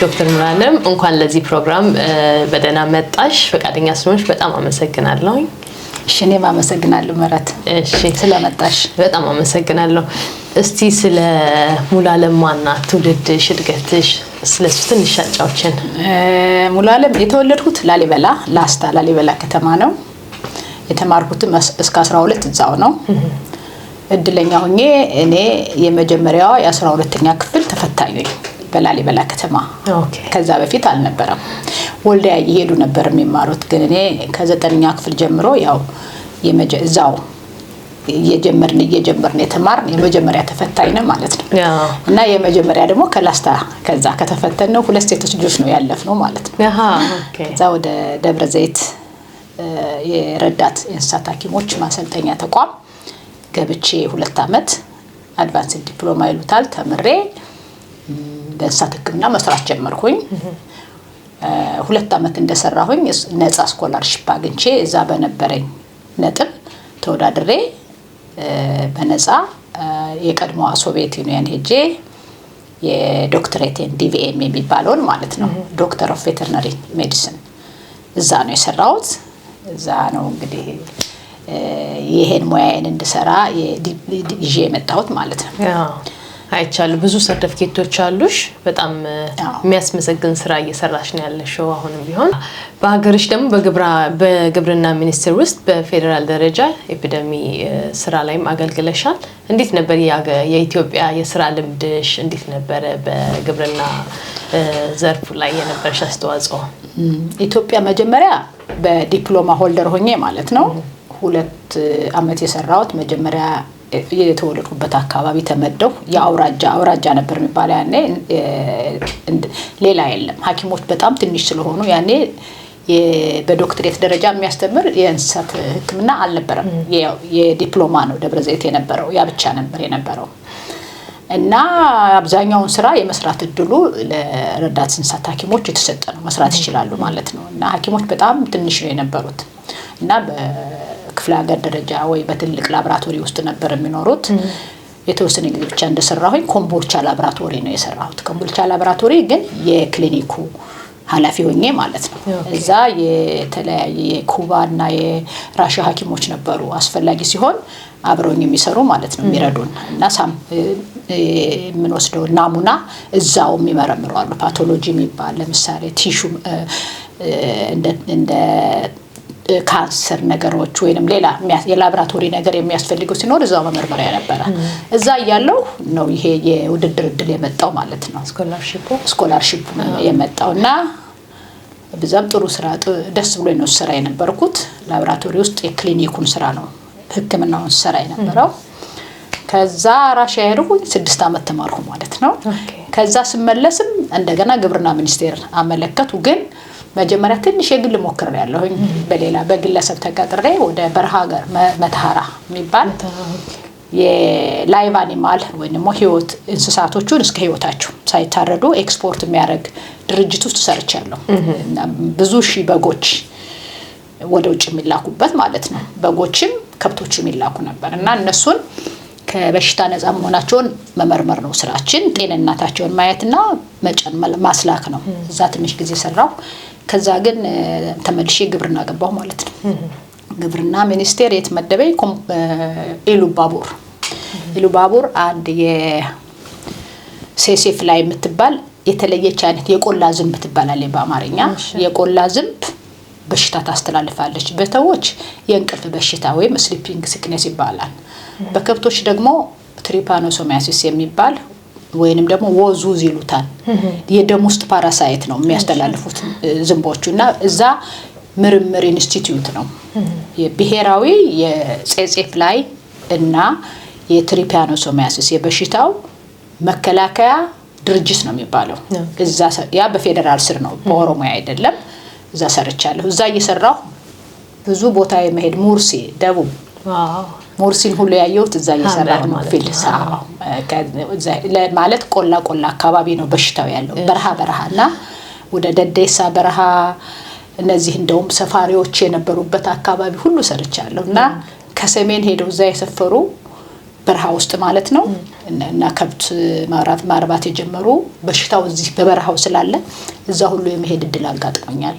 ዶክተር ሙሉዓለም እንኳን ለዚህ ፕሮግራም በደህና መጣሽ። ፈቃደኛ ስለሆንሽ በጣም አመሰግናለሁ። እሺ እኔም አመሰግናለሁ ምህረት። እሺ ስለመጣሽ በጣም አመሰግናለሁ። እስቲ ስለ ሙሉዓለም ማንነት፣ ትውልድሽ፣ እድገትሽ ስለሱ ትንሽ አጫውችን። ሙሉዓለም የተወለድኩት ላሊበላ ላስታ ላሊበላ ከተማ ነው። የተማርኩትም እስከ 12 እዛው ነው። እድለኛ ሆኜ እኔ የመጀመሪያው የ12ኛ ክፍል ተፈታኝ ነኝ በላሊበላ ከተማ። ከዛ በፊት አልነበረም። ወልዲያ ይሄዱ ነበር የሚማሩት፣ ግን እኔ ከ9ኛ ክፍል ጀምሮ ያው እዛው እየጀመርን የተማርን የመጀመሪያ ተፈታኝ ነን ማለት ነው። እና የመጀመሪያ ደግሞ ከላስታ ከዛ ከተፈተነው 2 ሴቶች ልጆች ነው ያለፍነው ማለት ነው። ከዛ ወደ ደብረ ዘይት የረዳት እንስሳት ሐኪሞች ማሰልጠኛ ተቋም ገብቼ 2 አመት አድቫንስድ ዲፕሎማ ይሉታል ተምሬ በእንስሳት ሕክምና መስራት ጀመርኩኝ። 2 አመት እንደሰራሁኝ ነፃ ስኮላርሺፕ አግኝቼ እዛ በነበረኝ ነጥብ ተወዳድሬ በነፃ የቀድሞ ሶቪየት ዩኒየን ሄጄ የዶክተሬት ዲቪኤም የሚባለውን ማለት ነው ዶክተር ኦፍ ቬተርነሪ ሜዲሲን እዛ ነው የሰራሁት። እዛ ነው እንግዲህ ይሄን ሙያዬን እንድሰራ ይዤ የመጣሁት ማለት ነው። አይቻለሁ። ብዙ ሰርቲፊኬቶች አሉሽ። በጣም የሚያስመሰግን ስራ እየሰራሽ ነው ያለሽው አሁንም ቢሆን። በሀገርሽ ደግሞ በግብርና ሚኒስቴር ውስጥ በፌደራል ደረጃ ኤፒደሚ ስራ ላይም አገልግለሻል። እንዴት ነበር የኢትዮጵያ የስራ ልምድሽ? እንዴት ነበር በግብርና ዘርፉ ላይ የነበረሽ አስተዋጽኦ? ኢትዮጵያ መጀመሪያ በዲፕሎማ ሆልደር ሆኜ ማለት ነው 2 አመት የሰራሁት መጀመሪያ የተወለድኩበት አካባቢ ተመደው የአውራጃ ነበር የሚባለው ያኔ ሌላ የለም። ሐኪሞች በጣም ትንሽ ስለሆኑ ያኔ በዶክተሬት ደረጃ የሚያስተምር የእንስሳት ሕክምና አልነበረም። የዲፕሎማ ነው ደብረ ዘይት የነበረው፣ ያ ብቻ ነበር የነበረው። እና አብዛኛውን ስራ የመስራት እድሉ ለረዳት እንስሳት ሐኪሞች የተሰጠ ነው፣ መስራት ይችላሉ ማለት ነው። እና ሐኪሞች በጣም ትንሽ ነው የነበሩት እና በክፍለ ሀገር ደረጃ ወይ በትልቅ ላብራቶሪ ውስጥ ነበር የሚኖሩት። የተወሰነ ጊዜ ብቻ እንደሰራሁኝ ኮምቦልቻ ላብራቶሪ ነው የሰራሁት። ኮምቦልቻ ላብራቶሪ ግን የክሊኒኩ ኃላፊ ሆኜ ማለት ነው። እዛ የተለያየ የኩባና የራሽያ ሐኪሞች ነበሩ አስፈላጊ ሲሆን አብረውኝ የሚሰሩ ማለት ነው የሚረዱን። እና የምንወስደው ናሙና እዛው የሚመረምሩ አሉ። ፓቶሎጂ የሚባል ለምሳሌ ቲሹ እንደ ካንሰር ነገሮች ወይንም ሌላ የላብራቶሪ ነገር የሚያስፈልገው ሲኖር እዛው መመርመሪያ ነበረ። እዛ ያለው ነው ይሄ የውድድር እድል የመጣው ማለት ነው ስኮላርሺፕ የመጣውና በዛም ጥሩ ስራ ደስ ብሎ ነው ስራ የነበርኩት። ላብራቶሪ ውስጥ የክሊኒኩን ስራ ነው ሕክምናውን ስራ የነበረው። ከዛ ራሽያ ሄድኩኝ 6 አመት ተማርኩ ማለት ነው። ከዛ ስመለስም እንደገና ግብርና ሚኒስቴር አመለከቱ። ግን መጀመሪያ ትንሽ የግል ሞክር ያለሁኝ በግለሰብ ተቀጥሬ ወደ በረሃ ሀገር መተሃራ የሚባል የላይቭ አኒማል ወይንም ህይወት እንስሳቶቹን እስከ ህይወታቸው ሳይታረዱ ኤክስፖርት የሚያደርግ ድርጅት ውስጥ ሰርቻለሁ። ብዙ ሺህ በጎች ወደ ውጭ የሚላኩበት ማለት ነው። በጎችም ከብቶችም ይላኩ ነበር እና እነሱን ከበሽታ ነፃ መሆናቸውን መመርመር ነው ስራችን። ጤንነታቸውን ማየትና መጨን ማስላክ ነው። እዛ ትንሽ ጊዜ ሰራው። ከዛ ግን ተመልሼ ግብርና ገባሁ ማለት ነው። ግብርና ሚኒስቴር የተመደበኝ ኢሉባቡር አንድ የሴሴፍ ላይ የምትባል የተለየች አይነት የቆላ ዝንብ ትባላለች በአማርኛ። የቆላ ዝንብ በሽታ ታስተላልፋለች። በሰዎች የእንቅልፍ በሽታ ወይም ስሊፒንግ ሲክነስ ይባላል። በከብቶች ደግሞ ትሪፓኖሶሚያሲስ የሚባል ወይንም ደግሞ ወዙዝ ይሉታል። የደም ውስጥ ፓራሳይት ነው የሚያስተላልፉት ዝንቦቹና እዛ ምርምር ኢንስቲትዩት ነው የብሔራዊ የጼጼፍ ላይ እና የትሪፓኖሶሚያሲስ የበሽታው መከላከያ ድርጅት ነው የሚባለው። እዛ ያ በፌደራል ስር ነው፣ በኦሮሚያ አይደለም። እዛ ሰርቻለሁ። እዛ እየሰራሁ ብዙ ቦታ የመሄድ ሙርሲ ደቡብ ሙርሲን ሁሉ ያየሁት እዛ እየሰራሁ ነው። ፊልሳ ማለት ቆላ አካባቢ ነው በሽታው ያለው። በረሃና ወደ ደደሳ በረሃ እነዚህ እንደውም ሰፋሪዎች የነበሩበት አካባቢ ሁሉ ሰርቻለሁና ከሰሜን ሄደው እዛ የሰፈሩ በረሃ ውስጥ ማለት ነው እና ከብት ማርባት የጀመሩ በሽታው እዚህ በበረሃው ስላለ እዛ ሁሉ የመሄድ እድል አጋጥሞኛል።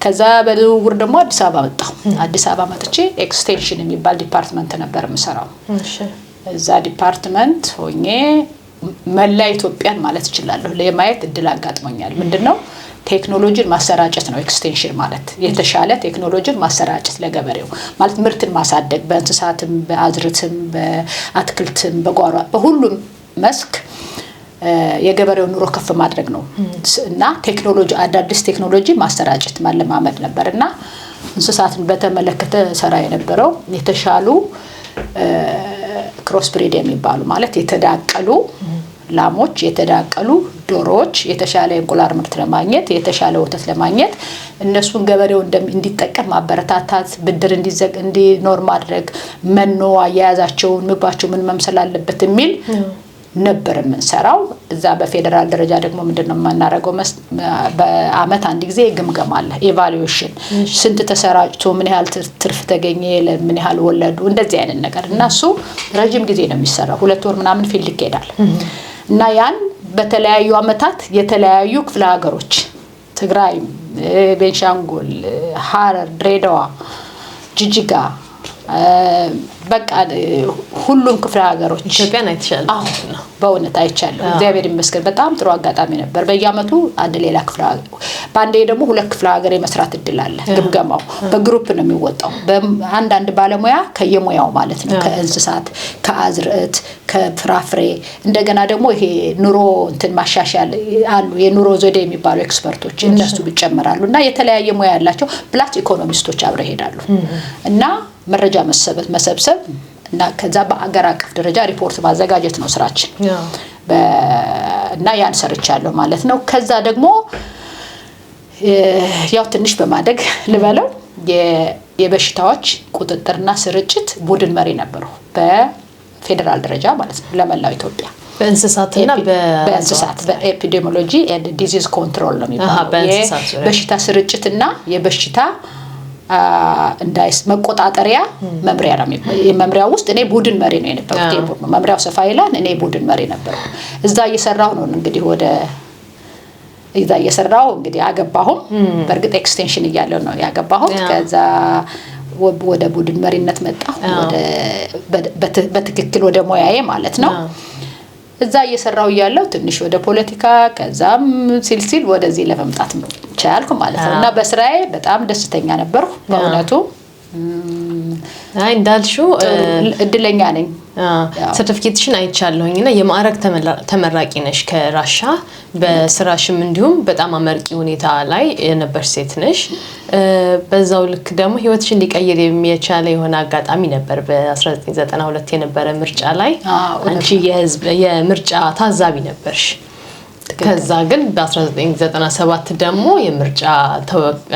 ከዛ በዝውውር ደግሞ አዲስ አበባ መጣሁ። አዲስ አበባ መጥቼ ኤክስቴንሽን የሚባል ዲፓርትመንት ነበር የምሰራው። እዛ ዲፓርትመንት ሆኜ መላ ኢትዮጵያን ማለት እችላለሁ ለማየት እድል አጋጥሞኛል። ምንድነው ቴክኖሎጂን ማሰራጨት ነው ኤክስቴንሽን ማለት የተሻለ ቴክኖሎጂን ማሰራጨት ለገበሬው ማለት ምርትን ማሳደግ በእንስሳትም በአዝርትም በአትክልትም በጓሮ በሁሉም መስክ የገበሬው ኑሮ ከፍ ማድረግ ነው እና ቴክኖሎጂ አዳዲስ ቴክኖሎጂ ማሰራጨት ማለማመድ ነበርና እንስሳትን በተመለከተ ሰራ የነበረው የተሻሉ ክሮስ ብሪድ የሚባሉ ማለት የተዳቀሉ ላሞች የተዳቀሉ ዶሮዎች የተሻለ እንቁላል ምርት ለማግኘት የተሻለ ወተት ለማግኘት እነሱን ገበሬው እንዲጠቀም ማበረታታት ብድር እንዲኖር ማድረግ መኖ አያያዛቸውን ምግባቸው ምን መምሰል አለበት የሚል ነበር የምንሰራው። እዛ በፌደራል ደረጃ ደግሞ ምንድነው የማናረገው በአመት አንድ ጊዜ ግምገማ አለ ኢቫሉዌሽን ስንት ተሰራጭቶ ምን ያህል ትርፍ ተገኘ ለምን ያህል ወለዱ እንደዚህ አይነት ነገር እና እሱ ረጅም ጊዜ ነው የሚሰራው 2 ወር ምናምን ፊልድ ይሄዳል እና ያን በተለያዩ አመታት የተለያዩ ክፍለ ሀገሮች ትግራይ ቤንሻንጉል ሐረር ድሬዳዋ ጅጅጋ በቃ ሁሉም ክፍለ ሀገሮች ኢትዮጵያን አይተሻል? አዎ በእውነት አይቻለሁ። እግዚአብሔር ይመስገን በጣም ጥሩ አጋጣሚ ነበር። በየአመቱ አንድ ሌላ ክፍለ ሀገር ባንዴ ደግሞ 2 ክፍለ ሀገር የመስራት እድል አለ። ግምገማው በግሩፕ ነው የሚወጣው በአንድ ባለሙያ ከየሙያው ማለት ነው ከእንስሳት ከአዝርዕት ከፍራፍሬ እንደገና ደግሞ ይሄ ኑሮ እንትን ማሻሻል አሉ የኑሮ ዘዴ የሚባሉ ኤክስፐርቶች እነሱ ይጨመራሉና የተለያየ ሙያ ያላቸው ፕላስ ኢኮኖሚስቶች አብረው ይሄዳሉ እና መረጃ መሰብሰብ እና ከዛ በአገር አቀፍ ደረጃ ሪፖርት ማዘጋጀት ነው ስራችን እና ያን ሰርቻለሁ ማለት ነው። ከዛ ደግሞ ያው ትንሽ በማደግ ልበለው የበሽታዎች ቁጥጥርና ስርጭት ቡድን መሪ ነበርኩ በፌደራል ደረጃ ማለት ነው ለመላው ኢትዮጵያ በእንስሳትና በእንስሳት በኤፒዲሚዮሎጂ ኤንድ ዲዚዝ ኮንትሮል ነው የሚባለው የበሽታ ስርጭትና የበሽታ እንዳይስ መቆጣጠሪያ መምሪያ ነው የመምሪያው ውስጥ እኔ ቡድን መሪ ነው የነበርኩት የቡድኑ መምሪያው ሰፋ ይላል እኔ ቡድን መሪ ነበርኩ እዛ እየሰራሁ ነው እንግዲህ እዛ እየሰራሁ እንግዲህ አገባሁም በርግጥ ኤክስቴንሽን እያለው ነው ያገባሁት ከዛ ወደ ቡድን መሪነት መጣሁ ወደ በትክክል ወደ ሞያዬ ማለት ነው እዛ እየሰራሁ ያለው ትንሽ ወደ ፖለቲካ ከዛም ሲልሲል ወደዚህ ለመምጣት ቻልኩ ማለት ነው እና በስራዬ በጣም ደስተኛ ነበርኩ በእውነቱ አይ እንዳልሽው እድለኛ ነኝ ሰርቲፊኬትሽን አይቻለሁኝና የማዕረግ ተመራቂ ነሽ ከራሻ በስራሽም እንዲሁም በጣም አመርቂ ሁኔታ ላይ የነበርሽ ሴት ነሽ በዛው ልክ ደግሞ ህይወትሽን ሊቀይር የሚያቻለ የሆነ አጋጣሚ ነበር በ1992 የነበረ ምርጫ ላይ አንቺ የምርጫ ታዛቢ ነበርሽ ከዛ ግን በ1997 ደግሞ የምርጫ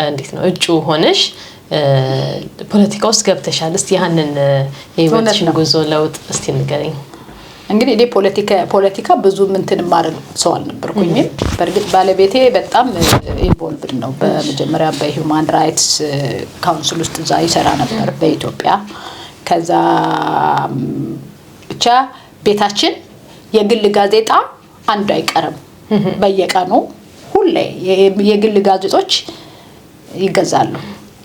እንዴት ነው እጩ ሆነሽ ፖለቲካ ውስጥ ገብተሻል እስቲ ያንን የህይወትሽን ጉዞ ለውጥ እስቲ ንገሪኝ እንግዲህ እኔ ፖለቲካ ብዙ ምንትን ማረግ ሰው አልነበርኩኝ በርግጥ ባለቤቴ በጣም ኢንቮልቭድ ነው በመጀመሪያ በሂውማን ራይትስ ካውንስል ውስጥ እዛ ይሰራ ነበር በኢትዮጵያ ከዛ ብቻ ቤታችን የግል ጋዜጣ አንዱ አይቀርም በየቀኑ ሁሌ የግል ጋዜጦች ይገዛሉ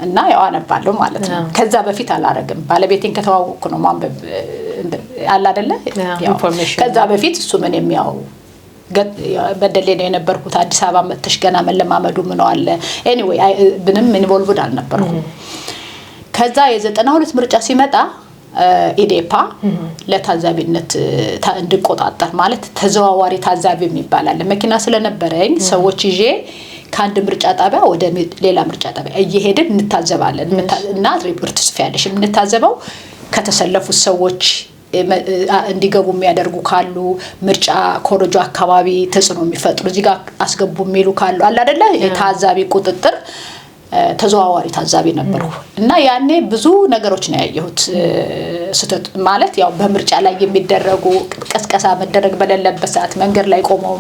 እና ያው አነባለሁ ማለት ነው ከዛ በፊት አላረግም ባለቤቴን ከተዋወቅኩ ነው ማንበብ አለ አይደለ ያው ከዛ በፊት እሱ ምን የሚያው በደሌ ነው የነበርኩት አዲስ አበባ መጥተሽ ገና መለማመዱ ምን አለ ኤኒዌይ ምንም ኢንቮልቭድ አልነበርኩም ከዛ የ92 ምርጫ ሲመጣ ኢዴፓ ለታዛቢነት እንድቆጣጣር ማለት ተዘዋዋሪ ታዛቢ የሚባላል መኪና ስለነበረኝ ሰዎች ይዤ ከአንድ ምርጫ ጣቢያ ወደ ሌላ ምርጫ ጣቢያ እየሄድን እንታዘባለን እና ሪፖርት ጽፈያለሽ እንታዘበው ከተሰለፉት ሰዎች እንዲገቡ የሚያደርጉ ካሉ ምርጫ ኮሮጆ አካባቢ ተጽዕኖ የሚፈጥሩ እዚህ ጋር አስገቡ የሚሉ ካሉ አለ አይደለ የታዛቢ ቁጥጥር ተዘዋዋሪ ታዛቢ ነበርኩ እና ያኔ ብዙ ነገሮች ነው ያየሁት ስተት ማለት ያው በምርጫ ላይ የሚደረጉ ቀስቀሳ መደረግ በሌለበት ሰዓት መንገድ ላይ ቆመው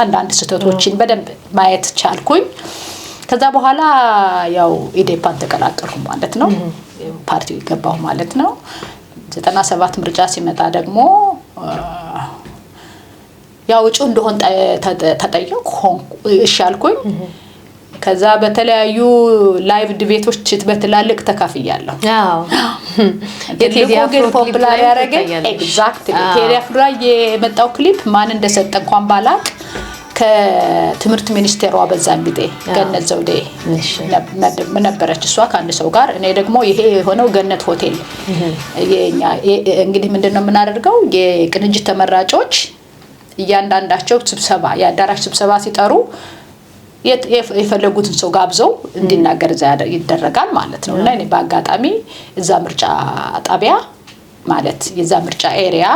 አንዳንድ ስተቶችን በደንብ ማየት ቻልኩኝ ከዛ በኋላ ያው ኢዴፓን ተቀላቀልኩ ማለት ነው ፓርቲው ገባሁ ማለት ነው 97 ምርጫ ሲመጣ ደግሞ ያው እጩ እንደሆን ተጠየቅኩ። እሺ አልኩኝ። ከዛ በተለያዩ ላይቭ ዲቤቶች በትላልቅ ተካፍያለሁ። አዎ የቴዲ አፍሮ ፖፑላር ያደረገኝ ኤግዛክትሊ ቴዲ አፍሮ የመጣው ክሊፕ ማን እንደሰጠ እንኳን ባላቅ ከትምህርት ሚኒስቴሯ በዛን ጊዜ ገነት ዘውዴ ነበረች እሷ ከአንድ ሰው ጋር። እኔ ደግሞ ይሄ የሆነው ገነት ሆቴል የኛ እንግዲህ ምንድነው የምናደርገው የቅንጅት ተመራጮች እያንዳንዳቸው ስብሰባ የአዳራሽ ስብሰባ ሲጠሩ የፈለጉትን ሰው ጋብዘው እንዲናገር ይደረጋል ማለት ነው። እና እኔ በአጋጣሚ እዛ ምርጫ ጣቢያ ማለት የዛ ምርጫ ኤሪያ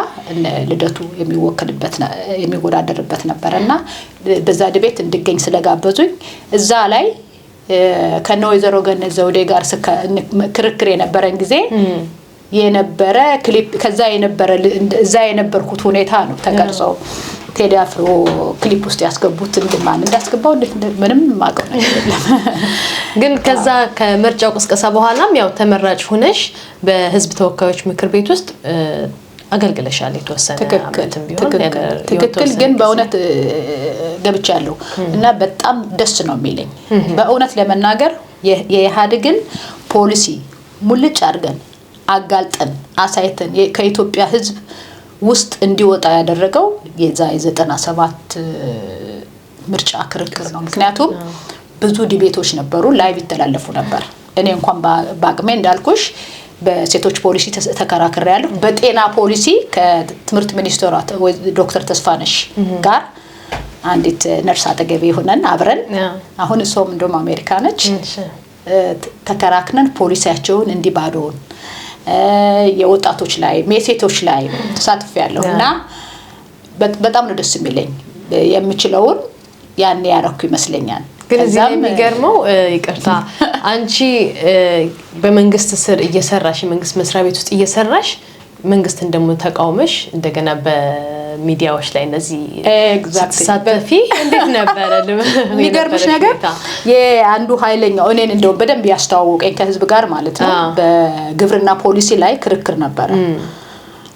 ልደቱ የሚወዳደርበት ነበርና በዛ ዲቤት እንድገኝ ስለጋበዙኝ እዛ ላይ ከነወይዘሮ ገነት ዘውዴ ጋር ክርክር የነበረን ጊዜ የነበረ ክሊፕ ከዛ የነበረ እዛ የነበርኩት ሁኔታ ነው ተቀርጾ ቴዲ አፍሮ ክሊፕ ውስጥ ያስገቡት እንደማን እንዳስገባው ምንም ማቀው ነገር የለም። ግን ከዛ ከምርጫው ቅስቀሳ በኋላም ያው ተመራጭ ሆነሽ በህዝብ ተወካዮች ምክር ቤት ውስጥ አገልግለሻል የተወሰነ አመትም ቢሆን። ትክክል ግን በእውነት ገብቻለሁ እና በጣም ደስ ነው የሚለኝ በእውነት ለመናገር የኢህአዴግን ፖሊሲ ሙልጭ አድርገን አጋልጠን አሳይተን ከኢትዮጵያ ህዝብ ውስጥ እንዲወጣ ያደረገው የዛ የ97 ምርጫ ክርክር ነው። ምክንያቱም ብዙ ዲቤቶች ነበሩ፣ ላይቭ ይተላለፉ ነበር። እኔ እንኳን ባቅሜ እንዳልኩሽ በሴቶች ፖሊሲ ተከራክሬያለሁ። በጤና ፖሊሲ ከትምህርት ሚኒስትሯ ዶክተር ተስፋነሽ ጋር አንዲት ነርስ አጠገቤ ሆነን አብረን አሁን እሷም እንደውም አሜሪካ ነች ተከራክነን ፖሊሲያቸውን እንዲባዶውን የወጣቶች ላይ ሜሴቶች ላይ ተሳትፌያለሁ እና በጣም ነው ደስ የሚለኝ የምችለውን ያን ያረኩ ይመስለኛል። ግን እዚህ የሚገርመው ይቅርታ አንቺ በመንግስት ስር እየሰራሽ መንግስት መስሪያ ቤት ውስጥ እየሰራሽ መንግስት እንደሞ ተቃውመሽ እንደገና በሚዲያዎች ላይ እነዚህ ተሳትፊ እንዴት ነበር? የሚገርምሽ ነገር የአንዱ ኃይለኛው እኔን እንደው በደንብ ያስተዋወቀኝ ከህዝብ ጋር ማለት ነው በግብርና ፖሊሲ ላይ ክርክር ነበር።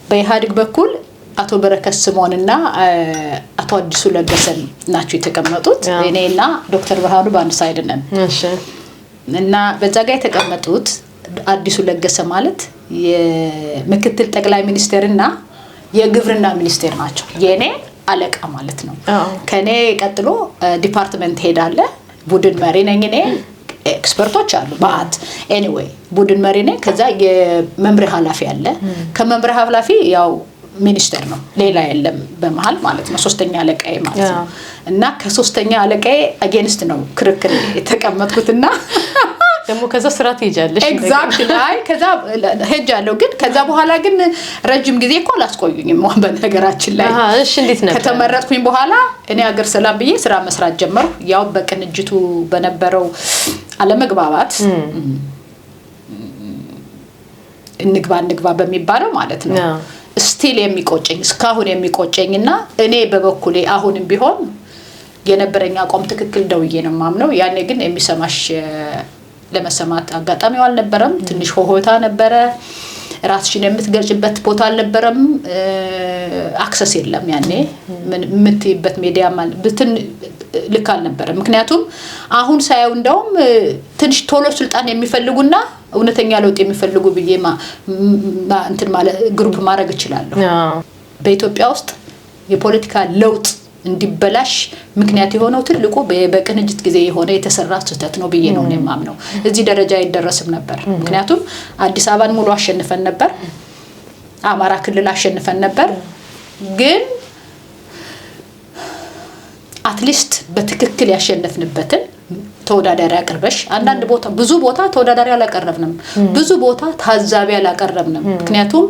በኢህአዴግ በኩል አቶ በረከት ስምኦንና አቶ አዲሱ ለገሰን ናቸው የተቀመጡት። እኔና ዶክተር ብርሃኑ በአንድ ሳይድ ነን። እሺ እና በዛ ጋር የተቀመጡት አዲሱ ለገሰ ማለት የምክትል ጠቅላይ ሚኒስትርና የግብርና ሚኒስቴር ናቸው። የኔ አለቃ ማለት ነው። ከኔ ቀጥሎ ዲፓርትመንት ሄዳለ ቡድን መሪ ነኝ እኔ። ኤክስፐርቶች አሉ ባት ኤኒዌይ ቡድን መሪ ነኝ። ከዛ የመምሪያ ኃላፊ አለ። ከመምሪያ ኃላፊ ያው ሚኒስተር ነው ሌላ የለም በመሃል ማለት ነው። ሶስተኛ አለቃዬ ማለት ነው። እና ከሶስተኛ አለቃዬ አጌንስት ነው ክርክር የተቀመጥኩትና ደግሞ ከዛ ስራት ይጃለሽ ኤግዛክትሊ አይ ከዛ ሄጃለሁ። ግን ከዛ በኋላ ግን ረጅም ጊዜ እኮ አላስቆዩኝም በነገራችን ላይ። እሺ እንዴት ነበር? ከተመረጥኩኝ በኋላ እኔ ሀገር ሰላም ብዬ ስራ መስራት ጀመርኩ። ያው በቅንጅቱ በነበረው አለመግባባት እንግባ በሚባለው ማለት ነው ስቲል የሚቆጨኝ እስካሁን የሚቆጨኝና እኔ በበኩሌ አሁንም ቢሆን የነበረኛ አቋም ትክክል ደውዬ ነው ማምነው። ያኔ ግን የሚሰማሽ ለመሰማት አጋጣሚው አልነበረም። ትንሽ ሆሆታ ነበረ። ራስሽን የምትገልጭበት ቦታ አልነበረም። አክሰስ የለም ያኔ የምትይበት ሚዲያ ማለት ልክ አልነበረም። ምክንያቱም አሁን ሳይው እንደውም ትንሽ ቶሎ ስልጣን የሚፈልጉና እውነተኛ ለውጥ የሚፈልጉ ብዬ እንትን ማለት ግሩፕ ማድረግ እችላለሁ። በኢትዮጵያ ውስጥ የፖለቲካ ለውጥ እንዲበላሽ ምክንያት የሆነው ትልቁ በቅንጅት ጊዜ የሆነ የተሰራ ስህተት ነው ብዬ ነው የማምነው። እዚህ ደረጃ አይደረስም ነበር። ምክንያቱም አዲስ አበባን ሙሉ አሸንፈን ነበር፣ አማራ ክልል አሸንፈን ነበር። ግን አትሊስት በትክክል ያሸነፍንበትን ተወዳዳሪ አቀርበሽ አንዳንድ ቦታ ብዙ ቦታ ተወዳዳሪ አላቀረብንም፣ ብዙ ቦታ ታዛቢ አላቀረብንም። ምክንያቱም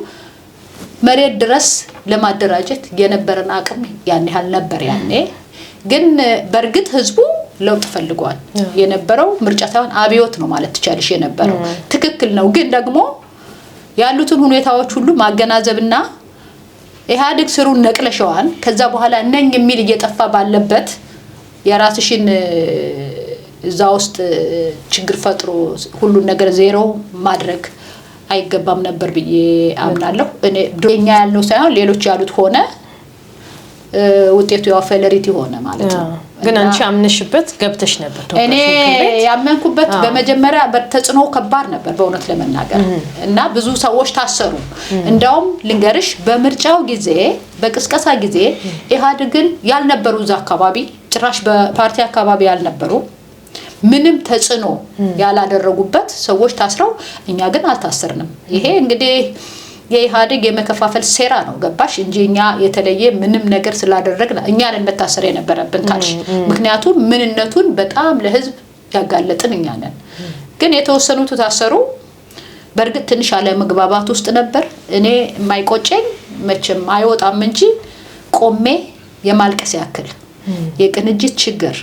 መሬት ድረስ ለማደራጀት የነበረን አቅም ያን ያህል ነበር ያኔ። ግን በርግጥ ህዝቡ ለውጥ ፈልጓል። የነበረው ምርጫ ሳይሆን አብዮት ነው ማለት ትቻለሽ የነበረው። ትክክል ነው። ግን ደግሞ ያሉትን ሁኔታዎች ሁሉ ማገናዘብና ኢህአዴግ ስሩን ነቅለሽዋል ከዛ በኋላ እነኝ የሚል እየጠፋ ባለበት የራስሽን እዛ ውስጥ ችግር ፈጥሮ ሁሉ ነገር ዜሮ ማድረግ አይገባም ነበር ብዬ አምናለሁ። እኔ ዶኛ ያልነው ሳይሆን ሌሎች ያሉት ሆነ ውጤቱ ያው ፌለሪቲ ሆነ ማለት ነው። ግን አንቺ አምነሽበት ገብተሽ ነበር? እኔ ያመንኩበት በመጀመሪያ በተጽኖ ከባድ ነበር በእውነት ለመናገር እና ብዙ ሰዎች ታሰሩ። እንዳውም ልንገርሽ በምርጫው ጊዜ በቅስቀሳ ጊዜ ኢህአዴግን ያልነበሩ እዛ አካባቢ ጭራሽ በፓርቲ አካባቢ ያልነበሩ ምንም ተጽኖ ያላደረጉበት ሰዎች ታስረው እኛ ግን አልታሰርንም። ይሄ እንግዲህ የኢህአዴግ የመከፋፈል ሴራ ነው ገባሽ እንጂ እኛ የተለየ ምንም ነገር ስላደረግን እኛን እንመታሰር የነበረብን ካልሽ ምክንያቱም ምንነቱን በጣም ለህዝብ ያጋለጥን እኛ ነን። ግን የተወሰኑት ታሰሩ። በርግጥ ትንሽ አለ መግባባት ውስጥ ነበር። እኔ የማይቆጨኝ መቼም አይወጣም እንጂ ቆሜ የማልቀስ ያክል የቅንጅት ችግር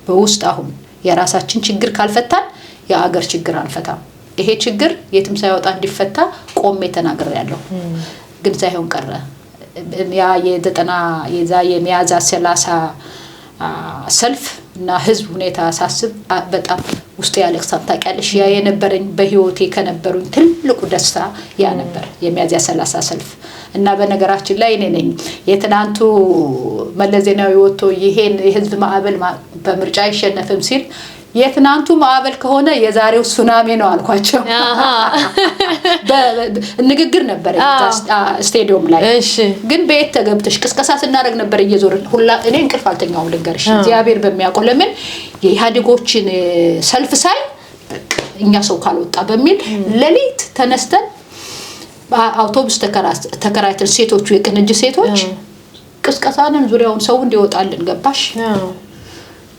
በውስጥ አሁን የራሳችን ችግር ካልፈታን የአገር ችግር አንፈታም። ይሄ ችግር የትም ሳይወጣ እንዲፈታ ቆሜ ተናግሬያለሁ። ግን ሳይሆን ቀረ። ያ የዛ የሚያዝያ 30 ሰልፍ እና ህዝብ ሁኔታ ሳስብ በጣም ውስጥ ያለቅሳል። ታውቂያለሽ ያ የነበረኝ በህይወቴ ከነበሩኝ ትልቁ ደስታ ያ ነበር የሚያዝያ 30 ሰልፍ እና በነገራችን ላይ እኔ ነኝ የትናንቱ መለስ ዜናዊ ወጥቶ ይሄን የህዝብ ማዕበል በምርጫ አይሸነፍም ሲል የትናንቱ ማዕበል ከሆነ የዛሬው ሱናሚ ነው አልኳቸው። ንግግር ነበር ስቴዲየም ላይ። ግን ቤት ተገብተሽ ቅስቀሳ ስናደርግ ነበር እየዞርን ሁላ እኔ እንቅልፍ አልተኛውም ልንገርሽ። እግዚአብሔር በሚያውቀው ለምን የኢህአዴጎችን ሰልፍ ሳይ እኛ ሰው ካልወጣ በሚል ሌሊት ተነስተን አውቶቡስ ተከራይተን ሴቶቹ የቅንጅት ሴቶች ቅስቀሳንን ዙሪያውን ሰው እንዲወጣልን ገባሽ።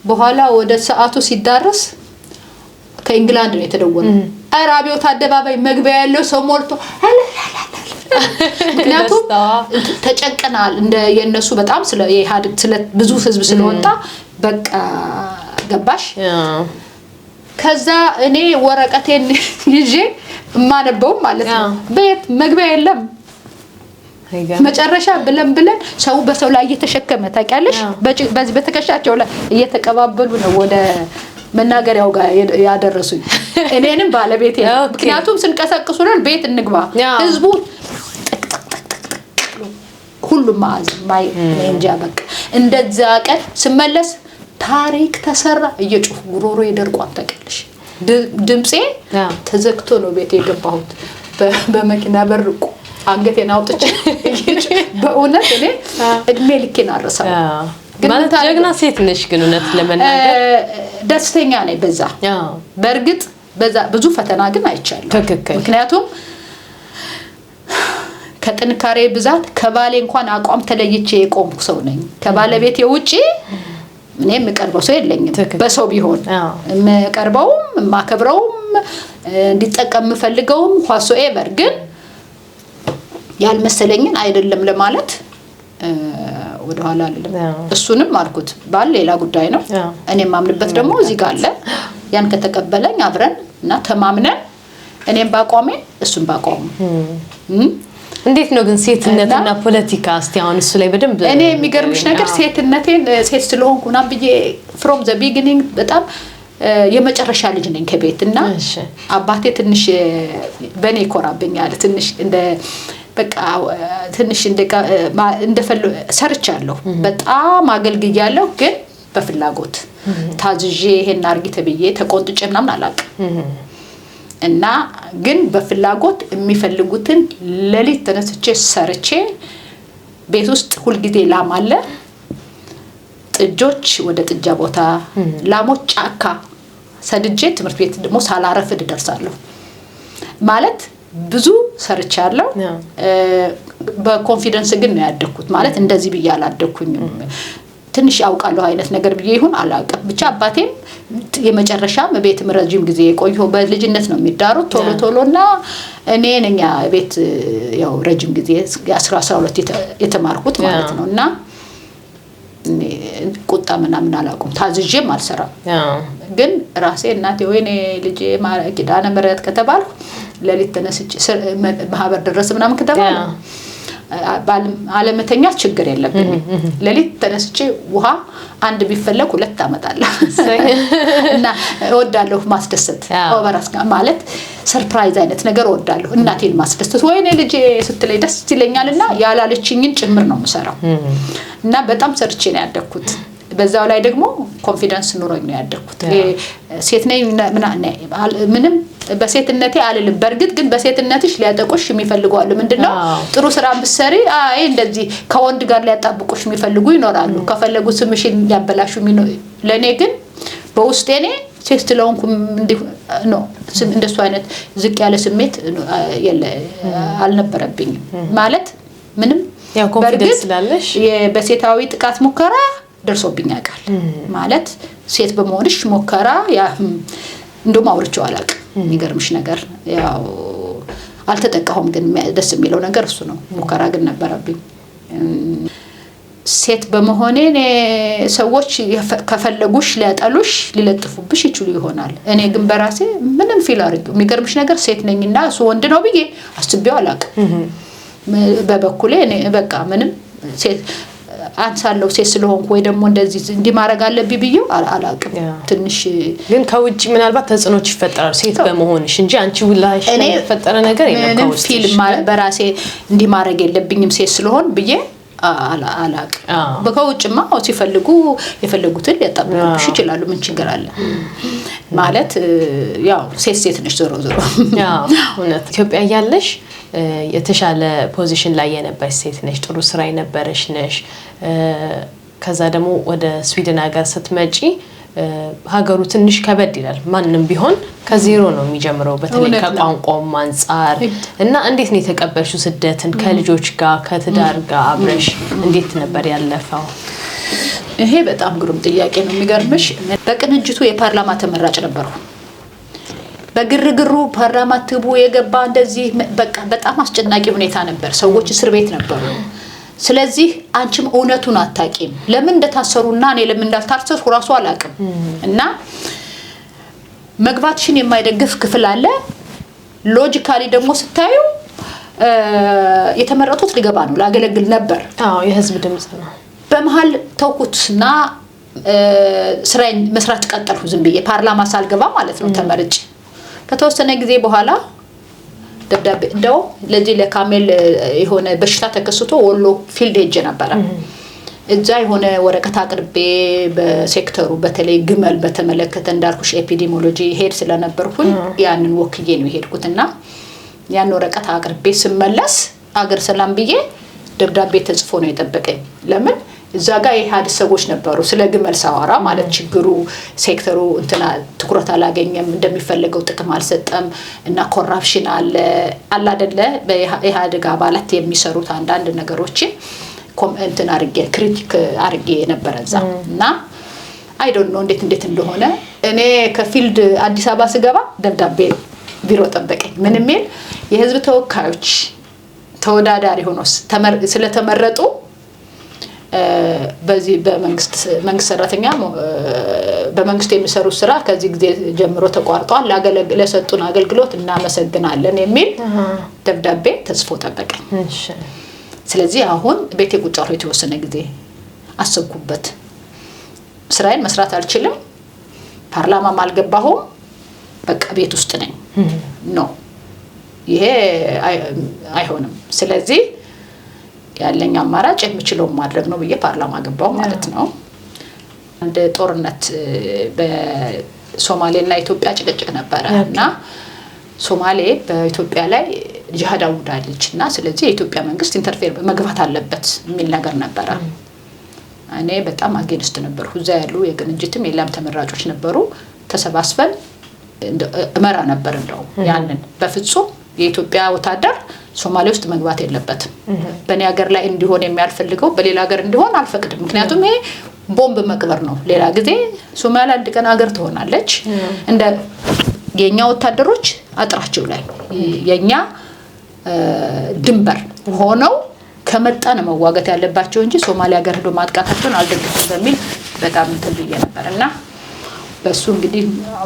በኋላ ወደ ሰዓቱ ሲዳረስ ከእንግላንድ ነው የተደወለው። አራቢዮት አደባባይ መግቢያ ያለው ሰው ሞልቶ ምክንያቱም ተጨንቀናል እንደ የነሱ በጣም ስለ ኢህአዴግ ስለ ብዙ ህዝብ ስለወጣ በቃ ገባሽ። ከዛ እኔ ወረቀቴን ይዤ ማነበው ማለት ነው ቤት መግቢያ የለም። መጨረሻ ብለን ሰው በሰው ላይ እየተሸከመ ታውቂያለሽ በዚህ በተከሻቸው ላይ እየተቀባበሉ ነው ወደ መናገሪያው ጋር ያደረሱኝ እኔንም ባለቤቴ። ምክንያቱም ስንቀሰቅሱልን ቤት እንግባ ህዝቡ ሁሉም ማይ እንጃ በቃ እንደዛ ቀን ስመለስ ታሪክ ተሰራ እየጮሁ ጉሮሮ ይደርቋል ታውቂያለሽ። ድምጼ ተዘግቶ ነው ቤት የገባሁት በመኪና በርቁ አንገቴን አውጥቼ በእውነት እኔ እድሜ ልኬን አረሳው። ማለት ጀግና ሴት ነሽ ግን እውነት ለመናገር ደስተኛ ነኝ በዛ። በርግጥ በዛ ብዙ ፈተና ግን አይቻለሁ። ምክንያቱም ከጥንካሬ ብዛት ከባሌ እንኳን አቋም ተለይቼ የቆምኩ ሰው ነኝ። ከባለቤቴ ውጪ እኔ የምቀርበው ሰው የለኝም። በሰው ቢሆን የምቀርበውም የማከብረውም እንዲጠቀም የምፈልገውም ኳሶ ኤቨር ግን ያልመሰለኝን አይደለም ለማለት ወደ ኋላ አይደለም። እሱንም አልኩት ባል ሌላ ጉዳይ ነው። እኔ ማምንበት ደግሞ እዚህ ጋር አለ። ያን ከተቀበለኝ አብረን እና ተማምነን እኔም ባቋሜ እሱም ባቋሙ እንዴት ነው ግን ሴትነትና ፖለቲካ እስቲ አሁን እሱ ላይ በደንብ እኔ የሚገርምሽ ነገር ሴትነቴን ሴት ስለሆንኩና ብዬ from the beginning በጣም የመጨረሻ ልጅ ነኝ ከቤትና አባቴ ትንሽ በኔ ኮራብኛል። ትንሽ እንደ በቃ ትንሽ እንደፈለ ሰርቻለሁ በጣም አገልግያለሁ። ግን በፍላጎት ታዝዤ ይሄን አርጊ ተብዬ ተቆንጥጬ ምናምን አላውቅም። እና ግን በፍላጎት የሚፈልጉትን ለሊት ተነስቼ ሰርቼ ቤት ውስጥ ሁሉ ጊዜ ላም አለ። ጥጆች ወደ ጥጃ ቦታ ላሞች ጫካ ሰድጄ ትምህርት ቤት ደግሞ ሳላረፍድ ደርሳለሁ ማለት ብዙ ሰርቻለሁ። በኮንፊደንስ ግን ነው ያደኩት ማለት እንደዚህ ብዬ አላደኩኝም። ትንሽ ያውቃለሁ አይነት ነገር ብዬ ይሁን አላውቅም። ብቻ አባቴም የመጨረሻም ቤት ረጅም ጊዜ ቆይቶ በልጅነት ነው የሚዳሩት ቶሎና እኔ ነኝ ቤት ያው ረጅም ጊዜ 12 የተማርኩት ማለት ነውና ቁጣ ምናምን አላውቅም። ታዝዤም አልሰራም። ግን ራሴ እናቴ ወይኔ ልጄ ኪዳነ ምህረት ከተባልኩ ለሊት ተነስቼ ማህበር ድረስ ምናምን ከተባለ አለመተኛት ችግር የለብኝም ለሊት ተነስቼ ውሃ አንድ ቢፈለግ ሁለት አመጣለሁ እና እወዳለሁ ማስደሰት ኦቨራስ ማለት ሰርፕራይዝ አይነት ነገር እወዳለሁ እናቴን ማስደሰት ወይኔ ልጄ ስትለኝ ደስ ይለኛልና ያላለችኝን ጭምር ነው የምሰራው እና በጣም ሰርቼ ነው ያደኩት በዛው ላይ ደግሞ ኮንፊደንስ ኑሮኝ ነው ያደኩት ሴት ነኝ ምንም በሴትነቴ አልልም በርግጥ ግን በሴትነትሽ ሊያጠቁሽ የሚፈልጉ አሉ ምንድነው ጥሩ ስራ ብትሰሪ አይ እንደዚህ ከወንድ ጋር ሊያጣብቁሽ የሚፈልጉ ይኖራሉ ከፈለጉ ስምሽን ሊያበላሹ ለኔ ግን በውስጤ እኔ ሴት ስለሆንኩ ነው እንደሱ አይነት ዝቅ ያለ ስሜት አልነበረብኝም ማለት ምንም ያው ኮንፊደንስ ስላለሽ በሴታዊ ጥቃት ሙከራ ደርሶብኝ ያውቃል ማለት ሴት በመሆንሽ ሙከራ ያ እንደውም አውርቼው አላውቅም የሚገርምሽ ነገር ያው አልተጠቃሁም ግን ደስ የሚለው ነገር እሱ ነው ሙከራ ግን ነበረብኝ ሴት በመሆኔ ሰዎች ከፈለጉሽ ሊያጠሉሽ ሊለጥፉብሽ ይችሉ ይሆናል እኔ ግን በራሴ ምንም ፊል አድርጌው የሚገርምሽ ነገር ሴት ነኝና እሱ ወንድ ነው ብዬ አስቤው አላውቅም በበኩሌ እኔ በቃ ምንም ሴት አንሳለው ሴት ስለሆንኩ ወይ ደግሞ እንደዚህ እንዲማረግ አለብኝ ብዬው አላውቅም ትንሽ ግን ከውጪ ምናልባት ተጽኖች ይፈጠራሉ ሴት በመሆንሽ እንጂ አንቺ ውላሽ ተፈጠረ ነገር የለም ከውስጥ ፊልም በራሴ እንዲማረግ የለብኝም ሴት ስለሆን ብዬ አላውቅም በከውጭማ ሲፈልጉ የፈለጉትን ሊያጣብቁሽ ይችላሉ ምን ችግር አለ ማለት ያው ሴት ነሽ ዞሮ ያው እውነት ኢትዮጵያ ያለሽ የተሻለ ፖዚሽን ላይ የነበርሽ ሴት ነሽ ጥሩ ስራ የነበረሽ ነሽ ከዛ ደግሞ ወደ ስዊድን ሀገር ስትመጪ ሀገሩ ትንሽ ከበድ ይላል ማንንም ቢሆን ከዜሮ ነው የሚጀምረው በተለይ ከቋንቋው አንፃር እና እንዴት ነው የተቀበልሽው ስደትን ከልጆች ጋር ከትዳር ጋር አብረሽ እንዴት ነበር ያለፈው ይሄ በጣም ግሩም ጥያቄ ነው የሚገርምሽ በቅንጅቱ የፓርላማ ተመራጭ ነበርኩ በግርግሩ ፓርላማ ትቡ የገባ እንደዚህ በቃ በጣም አስጨናቂ ሁኔታ ነበር ሰዎች እስር ቤት ነበሩ ስለዚህ አንቺም እውነቱን አታቂም ለምን እንደታሰሩና እኔ ለምን እንዳልታሰርኩ ራሱ አላቅም እና መግባትሽን የማይደግፍ ክፍል አለ ሎጂካሊ ደግሞ ስታዩ የተመረጡት ሊገባ ነው ላገለግል ነበር የህዝብ ድምጽ ነው በመሃል ተውኩትና ስራዬን መስራት ቀጠልኩ ዝም ብዬ ፓርላማ ሳልገባ ማለት ነው ተመርጬ ከተወሰነ ጊዜ በኋላ ደብዳቤ እንደው ለዚህ ለካሜል የሆነ በሽታ ተከስቶ ወሎ ፊልድ ሄጄ ነበር እዛ የሆነ ወረቀት አቅርቤ በሴክተሩ በተለይ ግመል በተመለከተ እንዳልኩሽ ኤፒዲሚዮሎጂ ሄድ ስለነበርኩኝ ያንን ወክዬ ነው ሄድኩትና ያን ወረቀት አቅርቤ ስመለስ አገር ሰላም ብዬ ደብዳቤ ተጽፎ ነው የጠበቀኝ ለምን እዛ ጋር የሀዲስ ሰዎች ነበሩ ስለ ግመል ሳወራ ማለት ችግሩ ሴክተሩ እንትና ትኩረት አላገኘም እንደሚፈልገው ጥቅም አልሰጠም እና ኮራፕሽን አለ አይደለ በኢህአዴግ አባላት የሚሰሩት አንዳንድ ነገሮች እንትና አርጌ ክሪቲክ አርጌ ነበርዛ እና አይ ዶንት ኖ እንዴት እንደሆነ እኔ ከፊልድ አዲስ አበባ ስገባ ደብዳቤ ቢሮ ጠበቀኝ ምንም ይል የህዝብ ተወካዮች ተወዳዳሪ ሆኖ ስለተመረጡ በዚህ በመንግስት ሰራተኛ በመንግስት የሚሰሩ ስራ ከዚህ ጊዜ ጀምሮ ተቋርጧል ለሰጡን አገልግሎት እናመሰግናለን የሚል ደብዳቤ ተጽፎ ጠበቀኝ እሺ ስለዚህ አሁን ቤቴ ቁጭ አልኩ የተወሰነ ጊዜ አሰብኩበት ስራዬን መስራት አልችልም ፓርላማ ማልገባሁ በቃ ቤት ውስጥ ነኝ ነው ይሄ አይሆንም ስለዚህ ያለኝ አማራጭ የምችለው ማድረግ ነው ብዬ ፓርላማ ገባው ማለት ነው እንደ ጦርነት በሶማሌና ኢትዮጵያ ጭቅጭቅ ነበርና ሶማሌ በኢትዮጵያ ላይ ጂሃድ አውዳለችና ስለዚህ የኢትዮጵያ መንግስት ኢንተርፌር መግባት አለበት የሚል ነገር ነበር እኔ በጣም አጌንስት ነበርኩ እዛ ያሉ የቅንጅትም የላም ተመራጮች ነበሩ ተሰባስበን እመራ ነበር እንደው ያንን በፍጹም የኢትዮጵያ ወታደር ሶማሌ ውስጥ መግባት የለበትም በእኔ ሀገር ላይ እንዲሆን የሚያልፈልገው በሌላ ሀገር እንዲሆን አልፈቅድም ምክንያቱም ይሄ ቦምብ መቅበር ነው ሌላ ጊዜ ሶማሊያ አንድ ቀን ሀገር ትሆናለች እንደ የኛ ወታደሮች አጥራቸው ላይ የኛ ድንበር ሆነው ከመጣን መዋጋት ያለባቸው እንጂ ሶማሊያ ሀገር ሄዶ ማጥቃታቸውን አልደግፍም በሚል በጣም ተብዬ ነበርና በሱ እንግዲህ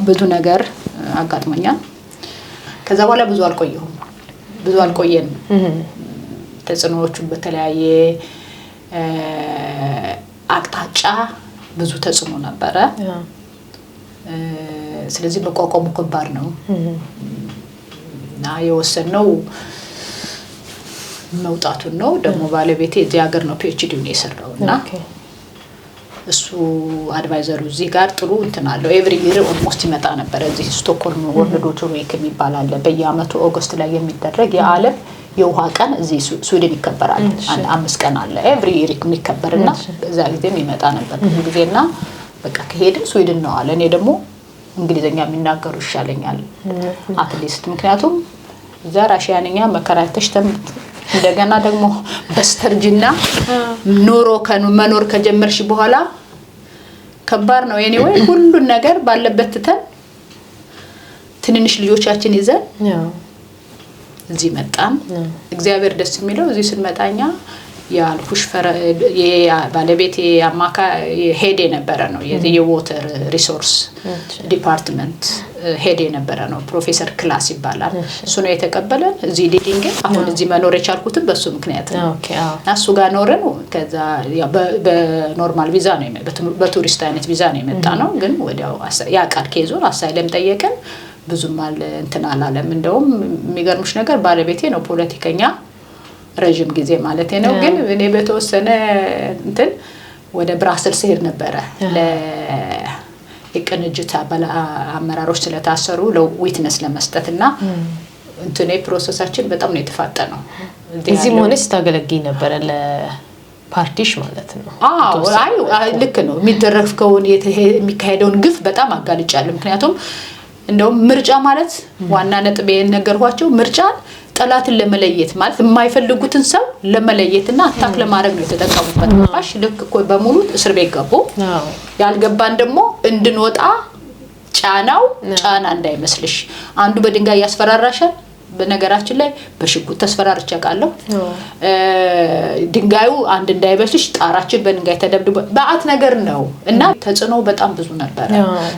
ብዙ ነገር አጋጥሞኛል ከዛ በኋላ ብዙ አልቆየም ተጽዕኖዎቹ በተለያየ አቅጣጫ ብዙ ተጽዕኖ ነበረ። ስለዚህ መቋቋሙ ከባድ ነው እና የወሰነው መውጣቱን ነው። ደግሞ ባለቤቴ እዚህ ሀገር ነው ፒኤችዲውን የሰራውና እሱ አድቫይዘሩ እዚህ ጋር ጥሩ እንትን አለው። ኤቭሪ ይር ኦልሞስት ይመጣ ነበር እዚህ ስቶክሆልም ወርልድ ዋተር ዊክ የሚባል አለ በየአመቱ ኦገስት ላይ የሚደረግ የዓለም የውሃ ቀን እዚህ ስዊድን ይከበራል። 5 ቀን አለ ኤቭሪ ይር የሚከበርና እዛ ጊዜም ይመጣ ነበር ብዙ ጊዜና በቃ ከሄድን ስዊድን ነው አለ። እኔ ደግሞ እንግሊዘኛ የሚናገሩ ይሻለኛል አትሊስት ምክንያቱም እዛ ራሺያንኛ መከራተሽ እንደገና ደግሞ በስተርጅና መኖር ከጀመርሽ በኋላ ከባድ ነው። ኤኒዌይ ሁሉን ነገር ባለበት ተን ትንንሽ ልጆቻችን ይዘን እዚህ መጣን። እግዚአብሔር ደስ የሚለው እዚህ ስንመጣኛ ያልኩሽ ባለቤቴ አማካ ሄድ የነበረ ነው የዋተር ሪሶርስ ዲፓርትመንት ሄድ የነበረ ነው ፕሮፌሰር ክላስ ይባላል። እሱ ነው የተቀበለን እዚህ ሊዲንግ አሁን እዚህ መኖር የቻልኩት በሱ ምክንያት ነው። እሱ ጋር ኖረን ከዛ በኖርማል ቪዛ ነው በቱሪስት አይነት ቪዛ ነው የመጣ ነው። ግን ወዲያው ያ ቃል ከይዞን አሳይለም ጠየቀን ብዙም እንትን አላለም። እንደውም የሚገርምሽ ነገር ባለቤቴ ነው ፖለቲከኛ ረጅም ጊዜ ማለት ነው። ግን እኔ በተወሰነ እንትን ወደ ብራስልስ ሄድ ነበር ለቅንጅት አመራሮች ስለታሰሩ ለዊትነስ ለመስጠትና እንትኔ ፕሮሰሳችን በጣም ነው የተፋጠነው። እዚህ ሆነሽ ታገለግይ ነበር ለፓርቲሽ ማለት ነው? አይ ልክ ነው። የሚደረግከውን የሚካሄደውን ግፍ በጣም አጋልጫለሁ። ምክንያቱም እንደውም ምርጫ ማለት ዋና ነጥብ የነገርኳቸው ምርጫን ጠላትን ለመለየት ማለት የማይፈልጉትን ሰው ለመለየትና አታክ ለማድረግ ነው የተጠቀሙበት። ማሽ ልክ እኮ በሙሉ እስር ቤት ገቡ። ያልገባን ደግሞ እንድንወጣ ጫና እንዳይመስልሽ አንዱ በድንጋይ ያስፈራራሻል። በነገራችን ላይ በሽጉጥ ተስፈራርቻ ቃለው ድንጋዩ አንድ እንዳይበስሽ ጣራችን በድንጋይ ተደብድቦ በአት ነገር ነው እና ተጽዕኖ በጣም ብዙ ነበር።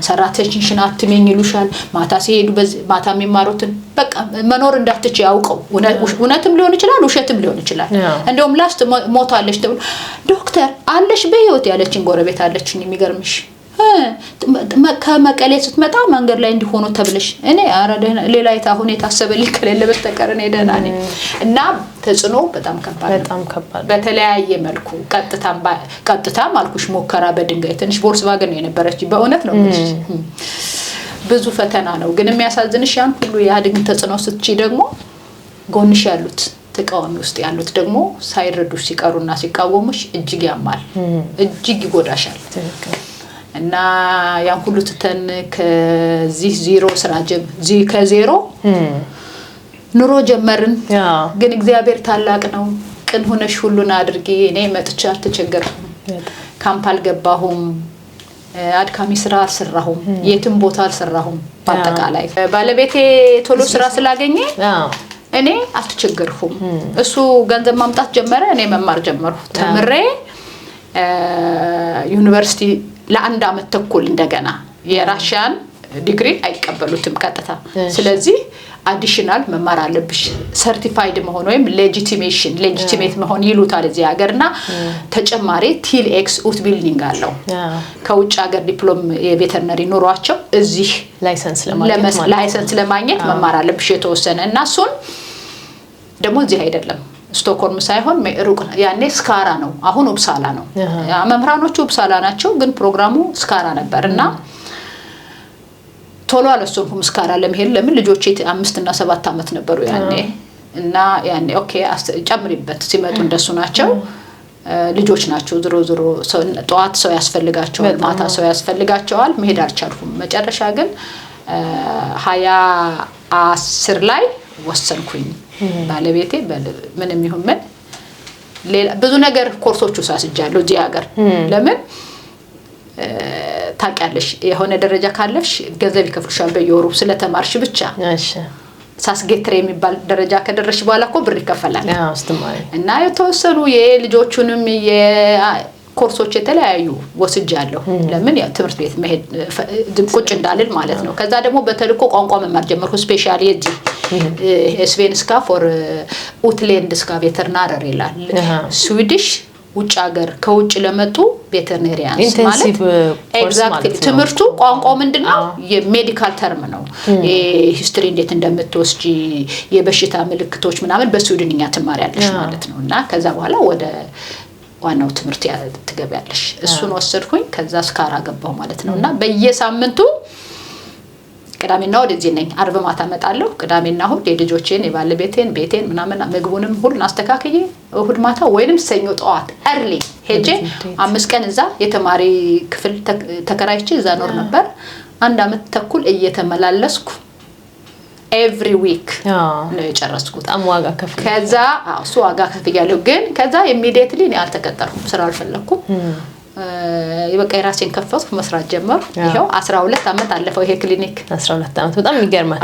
ሰራተኞችን አትመኝ ይሉሻል። ማታ ሲሄዱ ማታ የሚማሩትን በቃ መኖር እንዳትች ያውቀው እውነትም ሊሆን ይችላል ውሸትም ሊሆን ይችላል። እንደውም ላስት ሞታለች ተብሎ ዶክተር አለሽ በህይወት ያለችን ጎረቤት አለችን የሚገርምሽ ከመቀሌ ስትመጣ መንገድ ላይ እንዲሆኑ ተብለሽ እኔ አረደና ሌላ ሁኔታ ታሰበልኝ ከሌለ በስተቀር እኔ ደህና ነኝ እና ተጽዕኖ በጣም ከባድ በተለያየ መልኩ ቀጥታ ማልኩሽ ሞከራ በድንጋይ ትንሽ ቮልክስዋገን ነው የነበረች በእውነት ነው ብዙ ፈተና ነው። ግን የሚያሳዝንሽ ያን ሁሉ ያድግን ተጽዕኖ ስትጪ ደግሞ ጎንሽ ያሉት ተቃዋሚ ውስጥ ያሉት ደግሞ ሳይረዱሽ ሲቀሩና ሲቃወሙሽ እጅግ ያማል እጅግ ይጎዳሻል። እና ያን ሁሉ ተተን ከዚህ ዜሮ ስራ ከዜሮ ኑሮ ጀመርን። ግን እግዚአብሔር ታላቅ ነው። ቅን ሆነሽ ሁሉን አድርጊ። እኔ መጥቻ አልተቸገርኩም። ካምፕ አልገባሁም። አድካሚ ስራ አልሰራሁም። የትም ቦታ አልሰራሁም። በአጠቃላይ ባለቤቴ ቶሎ ስራ ስላገኘ እኔ አልተቸገርኩም። እሱ ገንዘብ ማምጣት ጀመረ። እኔ መማር ጀመርኩ። ተምሬ ዩኒቨርሲቲ ለአንድ አመት ተኩል እንደገና የራሺያን ዲግሪ አይቀበሉትም ቀጥታ። ስለዚህ አዲሽናል መማር አለብሽ ሰርቲፋይድ መሆን ወይም ሌጂቲሜት መሆን ይሉታል እዚህ ሀገርና ተጨማሪ ቲልኤክስ ኡትቢልዲንግ አለው። ከውጭ ሀገር ዲፕሎም የቬተርነሪ ኑሯቸው እዚህ ላይሰንስ ለማግኘት መማር አለብሽ የተወሰነ እና እሱን ደግሞ እዚህ አይደለም ስቶክሆልም ሳይሆን ሩቅ ያኔ ስካራ ነው። አሁን ኡፕሳላ ነው። መምህራኖቹ ኡፕሳላ ናቸው ግን ፕሮግራሙ ስካራ ነበርና ቶሎ አልወሰንኩም ስካራ ለመሄድ። ለምን ልጆቼ 5 እና 7 አመት ነበሩ ያኔ እና ያኔ ኦኬ ጨምሪበት ሲመጡ እንደሱ ናቸው ልጆች ናቸው። ዝሮ ጧት ሰው ያስፈልጋቸዋል ማታ ሰው ያስፈልጋቸዋል። መሄድ አልቻልኩም። መጨረሻ ግን 2010 ላይ ወሰንኩኝ። ባለቤቴ ምንም ይሁን ምን ሌላ ብዙ ነገር ኮርሶቹ ሳስጃለሁ እዚህ ሀገር። ለምን ታውቂያለሽ የሆነ ደረጃ ካለሽ ገንዘብ ይከፍሉሻል በየወሩ ስለተማርሽ ብቻ። ሳስጌትሬ የሚባል ደረጃ ከደረሽ በኋላ እኮ ብር ይከፈላል። እና የተወሰኑ የልጆቹንም የኮርሶች የተለያዩ ወስጃለሁ። ለምን ያው ትምህርት ቤት መሄድ ቁጭ እንዳልል ማለት ነው። ከዛ ደግሞ በተልኮ ቋንቋ መማር ጀመርኩ። ስፔሻሊ ስቬንስካ ፎር ኡትሌንድስካ ቬተርናሪ ይላል ስዊዲሽ ውጭ ሀገር ከውጭ ለመጡ ቬተርናሪያንስ ማለት ኤግዛክትሊ ትምርቱ ቋንቋው ምንድነው የሜዲካል ተርም ነው ሂስትሪ እንዴት እንደምትወስጂ የበሽታ ምልክቶች ምናምን በስዊድንኛ ትማሪያለሽ ማለት ነውና ከዛ በኋላ ወደ ዋናው ትምርት ትገቢያለሽ እሱን ወሰድኩኝ ከዛ ስካራ ገባው ማለት ነውና በየሳምንቱ ቅዳሜና እሁድ እዚህ ነኝ አርብ ማታ መጣለሁ ቅዳሜና እሁድ የልጆቼን የባለቤቴን ቤቴን ምናምን ምግቡንም ሁሉን አስተካክዬ እሁድ ማታ ወይንም ሰኞ ጠዋት early ሄጄ 5 ቀን እዛ የተማሪ ክፍል ተከራይቼ እዛ ኖር ነበር 1 አመት ተኩል እየተመላለስኩ every week ነው የጨረስኩት አምዋጋ ከፍ ከዛ እሱ ዋጋ ከፍያለሁ ግን ከዛ immediately ነው አልተቀጠርኩም ስራ አልፈለኩም ይበቃ የራሴን ከፈትኩ መስራት ጀመር ይሄው 12 አመት አለፈው ይሄ ክሊኒክ 12 አመት በጣም ይገርማል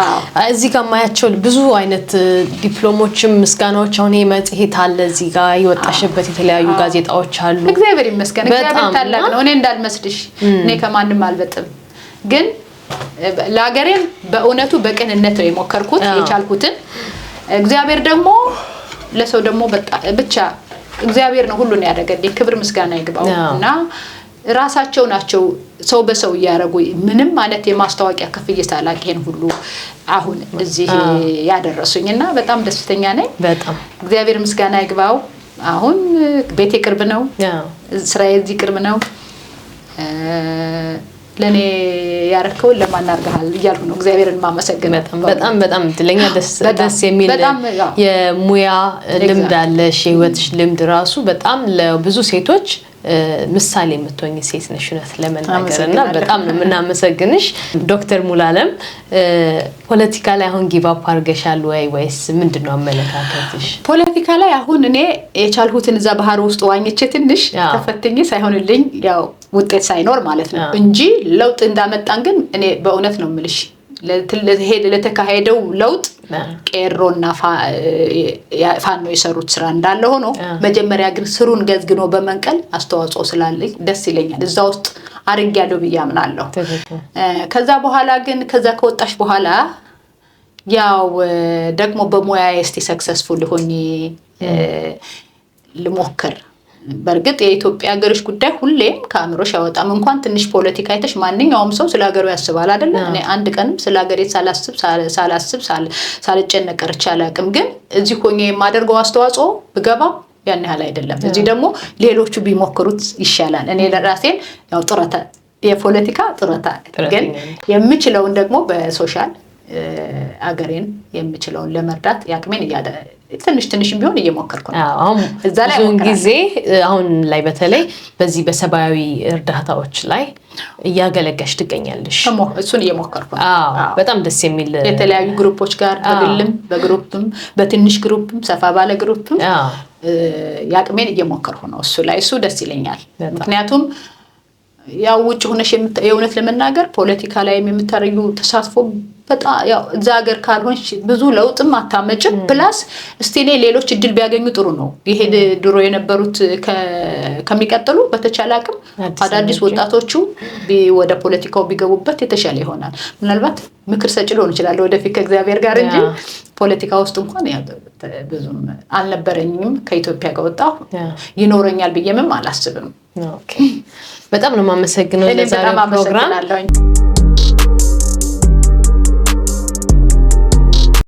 እዚህ ጋር ማያቸው ብዙ አይነት ዲፕሎሞችም ምስጋናዎች አሁን የመጽሔት አለ እዚህ ጋር ይወጣሽበት የተለያዩ ጋዜጣዎች አሉ እግዚአብሔር ይመስገን እግዚአብሔር ታላቅ ነው እኔ እንዳልመስልሽ እኔ ከማንም አልበጥም ግን ለሀገሬም በእውነቱ በቅንነት ነው የሞከርኩት የቻልኩትን እግዚአብሔር ደግሞ ለሰው ደግሞ ብቻ እግዚአብሔር ነው ሁሉን ያደረገልኝ ክብር ምስጋና ይግባውና ራሳቸው ናቸው ሰው በሰው ያረጉ ምንም ማለት የማስተዋቂያ ከፍዬ ሳላቀን ሁሉ አሁን እዚህ ያደረሱኝና በጣም ደስተኛ ነኝ በጣም እግዚአብሔር ምስጋና ይግባው አሁን ቤቴ ቅርብ ነው ስራዬ እዚህ ቅርብ ነው ለኔ ያረከው ለማናርጋል ይያሉ ነው እግዚአብሔርን ማመሰግን በጣም ትለኛ ደስ የሚል የሙያ ልምድ አለሽ ህይወትሽ ልምድ ራሱ በጣም ለብዙ ሴቶች ምሳሌ የምትሆኚ ሴት ነሽ ለመናገርና በጣም ነው እናመሰግንሽ ዶክተር ሙሉዓለም ፖለቲካ ላይ አሁን ጊቭ አፕ አርገሻል ወይስ ምንድነው አመለካከትሽ ፖለቲካ ላይ አሁን እኔ የቻልኩትን እዛ ባህር ውስጥ ዋኝቼ ትንሽ ተፈትኜ ሳይሆንልኝ ያው ውጤት ሳይኖር ማለት ነው እንጂ ለውጥ እንዳመጣን ግን እኔ በእውነት ነው ምልሽ ለተካሄደው ለውጥ ቄሮና ፋኖ የሰሩት ስራ እንዳለ ሆኖ መጀመሪያ ግን ስሩን ገዝግኖ በመንቀል አስተዋጽኦ ስላለኝ ደስ ይለኛል እዛ ውስጥ አርጋለሁ ብያምናለሁ ከዛ በኋላ ግን ከዛ ከወጣሽ በኋላ ያው ደግሞ በሙያዬ እስቲ ሰክሰስፉል ሆኜ ልሞክር በርግጥ የኢትዮጵያ ሀገርሽ ጉዳይ ሁሌም ካሜሮሽ ያወጣም እንኳን ትንሽ ፖለቲካ አይተሽ ማንኛውም ሰው ስለ ሀገሩ ያስባል አይደል እኔ አንድ ቀንም ስለ ሀገሬ ሳላስብ ሳልጨነቅ አላቅም ግን እዚህ ሆኜ የማደርገው አስተዋጽኦ ብገባ ያን ያህል አይደለም እዚህ ደግሞ ሌሎቹ ቢሞክሩት ይሻላል እኔ ለራሴን ያው ጥረታ የፖለቲካ ጥረታ ግን የምችለውን ደግሞ በሶሻል አገሬን የምችለውን ለመርዳት ያቅሜን ትንሽም ቢሆን እየሞከርኩ ነው አሁን እዛ ላይ ጊዜ አሁን ላይ በተለይ በዚህ በሰባዊ እርዳታዎች ላይ ያገለገሽ ትገኛለሽ እሱን እየሞከርኩ ነው በጣም ደስ የሚል የተለያዩ ግሩፖች ጋር በግልም በግሩፕም በትንሽ ግሩፕም ሰፋ ባለ ግሩፕም ያቅሜን እየሞከርኩ ነው እሱ ላይ እሱ ደስ ይለኛል ምክንያቱም ያው ውጭ ሆነሽ የእውነት ለመናገር ፖለቲካ ላይ የምታረዩ ተሳትፎ በጣም ያው እዛ ሀገር ካልሆንሽ ብዙ ለውጥም አታመጭም ፕላስ እስቲ ሌሎች እድል ቢያገኙ ጥሩ ነው ይሄ ድሮ የነበሩት ከሚቀጥሉ በተቻለ አቅም አዳዲስ ወጣቶቹ ወደ ፖለቲካው ቢገቡበት የተሻለ ይሆናል ምናልባት ምክር ሰጪ ሊሆን ይችላል ወደፊት ከእግዚአብሔር ጋር እንጂ ፖለቲካ ውስጥ እንኳን ብዙም አልነበረኝም ከኢትዮጵያ ጋር ይኖረኛል ብዬም አላስብም ኦኬ በጣም ነው ማመሰግነው ለዛሬው ፕሮግራም